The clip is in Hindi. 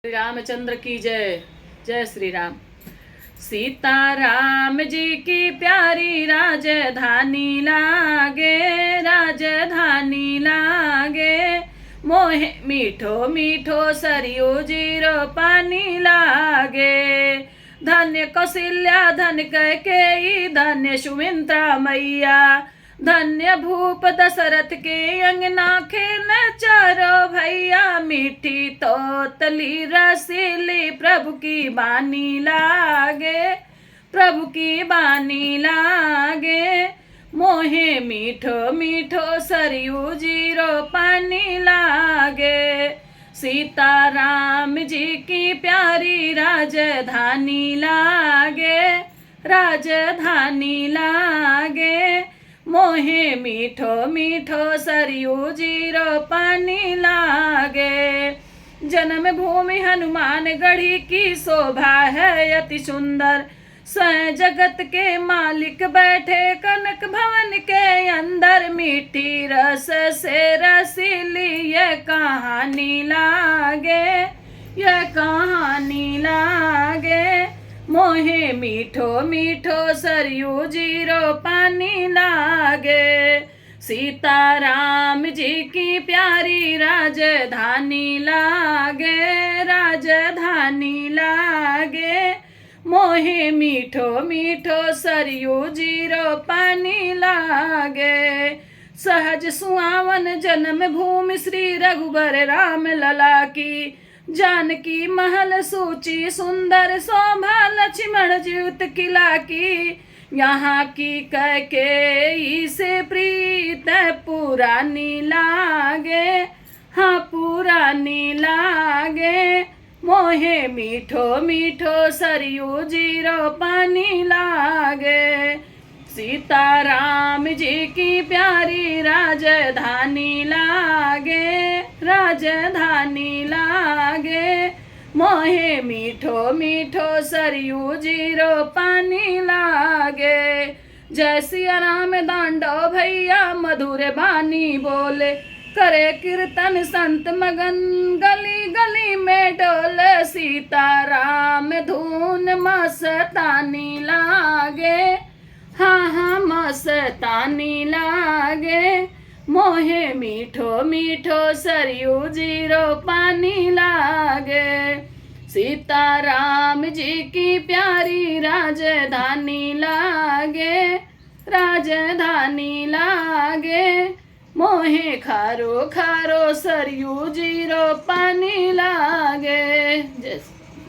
श्री रामचंद्र की जय। जय श्री राम। सीताराम जी की प्यारी राजधानी लागे, राजधानी लागे। मोहे मीठो मीठो सरयू जीरो पानी लागे। धन्य कौशल्या धन कैकेयी, धन्य सुमित्रा मैया। धन्य भूप दशरथ के अंगना खेल चारो भैया। मीठी तोतली रसीली प्रभु की बानी लागे, प्रभु की बानी लागे। मोहे मीठो मीठो सरयू जीरो पानी लागे। सीताराम जी की प्यारी राजधानी लागे, राजधानी लागे। मोहे मीठो मीठो सरयू जीरो पानी लागे। जन्म भूमि हनुमान गढ़ी की शोभा है अति सुंदर। स्वयं जगत के मालिक बैठे कनक भवन के अंदर। मीठी रस से रसीली ये कहानी लागे, ये कहानी लागे। मोहे मीठो मीठो सरयू जीरो पानी लागे। सीताराम जी की प्यारी राजधानी लागे, राजधानी लागे। मोहे मीठो मीठो सरयू जीरो पानी लागे। सहज सुहावन जन्म भूमि श्री रघुबर राम लला की। जानकी महल सूची सुंदर शोभा लक्ष्मण ज्योत किला की। यहाँ की कैकेयी से प्रीत पुरानी लागे, हाँ पुरानी लागे। मोहे मीठो मीठो सरयू जीरो पानी लागे। सीताराम जी की प्यारी राजधानी लागे, राजधानी लागे। मोहे मीठो मीठो सरयू जीरो पानी लागे। जय सिया राम दांडो भैया मधुर बानी बोले। करे कीर्तन संत मगन गली गली में डोले। सीताराम धून मस्तानी लागे, हाँ हाँ मस्तानी लागे। मोहे मीठो मीठो सरयू जीरो पानी लागे। सीताराम जी की प्यारी राजधानी लागे, राजधानी लागे। मोहे खारो खारो सरयू जीरो पानी लागे। जय